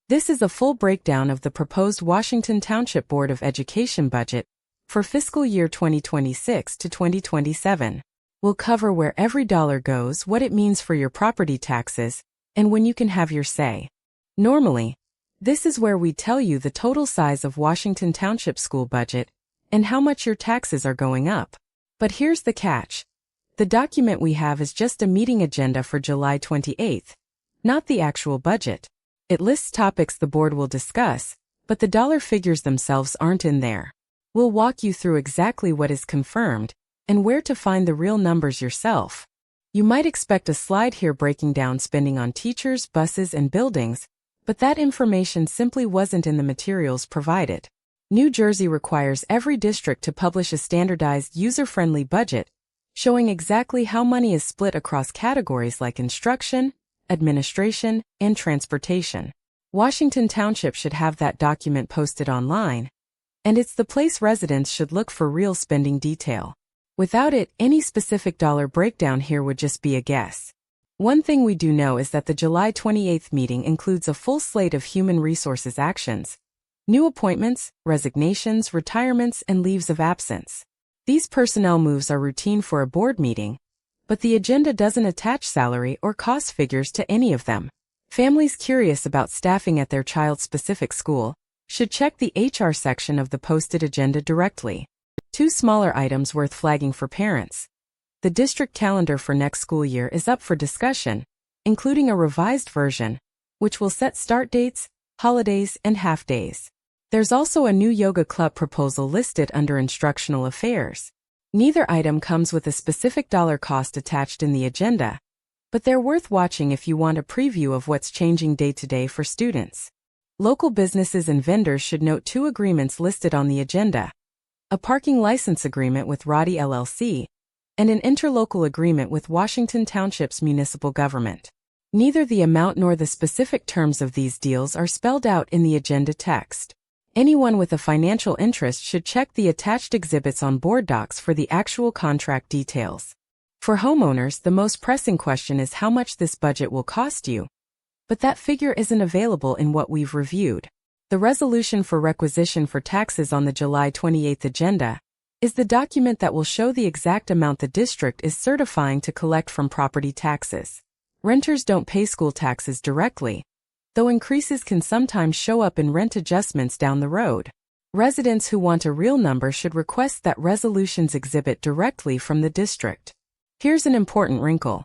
This is a full breakdown of the proposed Washington Township Board of Education budget for fiscal year 2026 to 2027. We'll cover where every dollar goes, what it means for your property taxes, and when you can have your say. Normally, this is where we tell you the total size of Washington Township school budget and how much your taxes are going up. But here's the catch. The document we have is just a meeting agenda for July 28th, not the actual budget. It lists topics the board will discuss, but the dollar figures themselves aren't in there. We'll walk you through exactly what is confirmed and where to find the real numbers yourself. You might expect a slide here breaking down spending on teachers, buses, and buildings, but that information simply wasn't in the materials provided. New Jersey requires every district to publish a standardized, user-friendly budget, showing exactly how money is split across categories like instruction, administration, and transportation. Washington Township should have that document posted online, and it's the place residents should look for real spending detail. Without it, any specific dollar breakdown here would just be a guess. One thing we do know is that the July 28th meeting includes a full slate of human resources actions, new appointments, resignations, retirements, and leaves of absence. These personnel moves are routine for a board meeting, but the agenda doesn't attach salary or cost figures to any of them. Families curious about staffing at their child-specific school should check the HR section of the posted agenda directly. Two smaller items worth flagging for parents. The district calendar for next school year is up for discussion, including a revised version, which will set start dates, holidays, and half-days. There's also a new yoga club proposal listed under instructional affairs. Neither item comes with a specific dollar cost attached in the agenda, but they're worth watching if you want a preview of what's changing day to day for students. Local businesses and vendors should note two agreements listed on the agenda: a parking license agreement with Roddy LLC and an interlocal agreement with Washington Township's municipal government. Neither the amount nor the specific terms of these deals are spelled out in the agenda text. Anyone with a financial interest should check the attached exhibits on board docs for the actual contract details. For homeowners, the most pressing question is how much this budget will cost you. But that figure isn't available in what we've reviewed. The resolution for requisition for taxes on the July 28th agenda is the document that will show the exact amount the district is certifying to collect from property taxes. Renters don't pay school taxes directly, though increases can sometimes show up in rent adjustments down the road. Residents who want a real number should request that resolutions exhibit directly from the district. Here's an important wrinkle.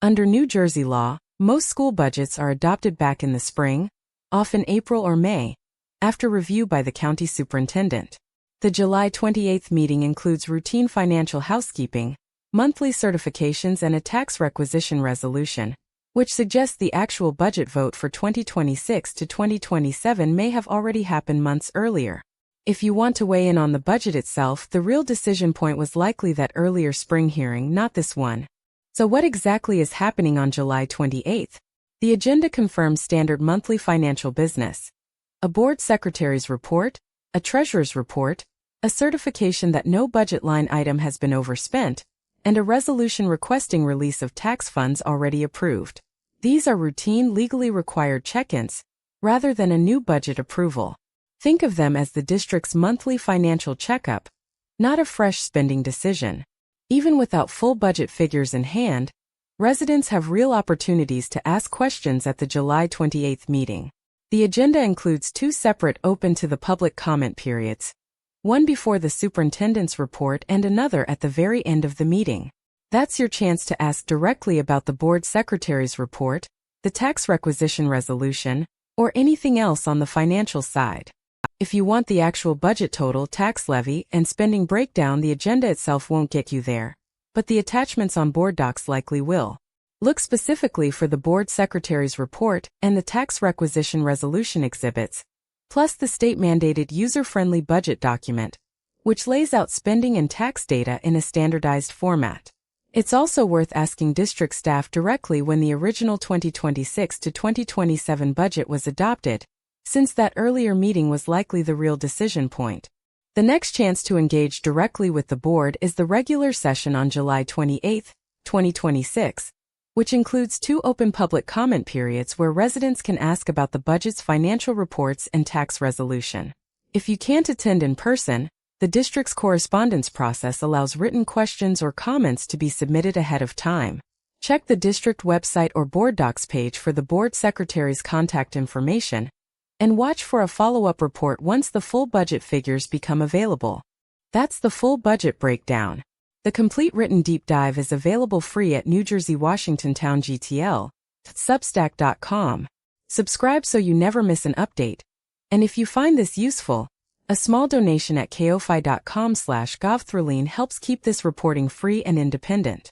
Under New Jersey law, most school budgets are adopted back in the spring, often April or May, after review by the county superintendent. The July 28th meeting includes routine financial housekeeping, monthly certifications, and a tax requisition resolution, which suggests the actual budget vote for 2026 to 2027 may have already happened months earlier. If you want to weigh in on the budget itself, the real decision point was likely that earlier spring hearing, not this one. So what exactly is happening on July 28th? The agenda confirms standard monthly financial business: a board secretary's report, a treasurer's report, a certification that no budget line item has been overspent, and a resolution requesting release of tax funds already approved. These are routine, legally required check-ins, rather than a new budget approval. Think of them as the district's monthly financial checkup, not a fresh spending decision. Even without full budget figures in hand, residents have real opportunities to ask questions at the July 28th meeting. The agenda includes two separate open-to-the-public comment periods, one before the superintendent's report and another at the very end of the meeting. That's your chance to ask directly about the board secretary's report, the tax requisition resolution, or anything else on the financial side. If you want the actual budget total, tax levy, and spending breakdown, the agenda itself won't get you there, but the attachments on board docs likely will. Look specifically for the board secretary's report and the tax requisition resolution exhibits, plus the state-mandated user-friendly budget document, which lays out spending and tax data in a standardized format. It's also worth asking district staff directly when the original 2026 to 2027 budget was adopted, since that earlier meeting was likely the real decision point. The next chance to engage directly with the board is the regular session on July 28, 2026, which includes 2 open public comment periods where residents can ask about the budget's financial reports and tax resolution. If you can't attend in person, the district's correspondence process allows written questions or comments to be submitted ahead of time. Check the district website or board docs page for the board secretary's contact information, and watch for a follow-up report once the full budget figures become available. That's the full budget breakdown. The complete written deep dive is available free at New Jersey Washington Town GTL, substack.com. Subscribe so you never miss an update. And if you find this useful, a small donation at kofi.com/govthrilene helps keep this reporting free and independent.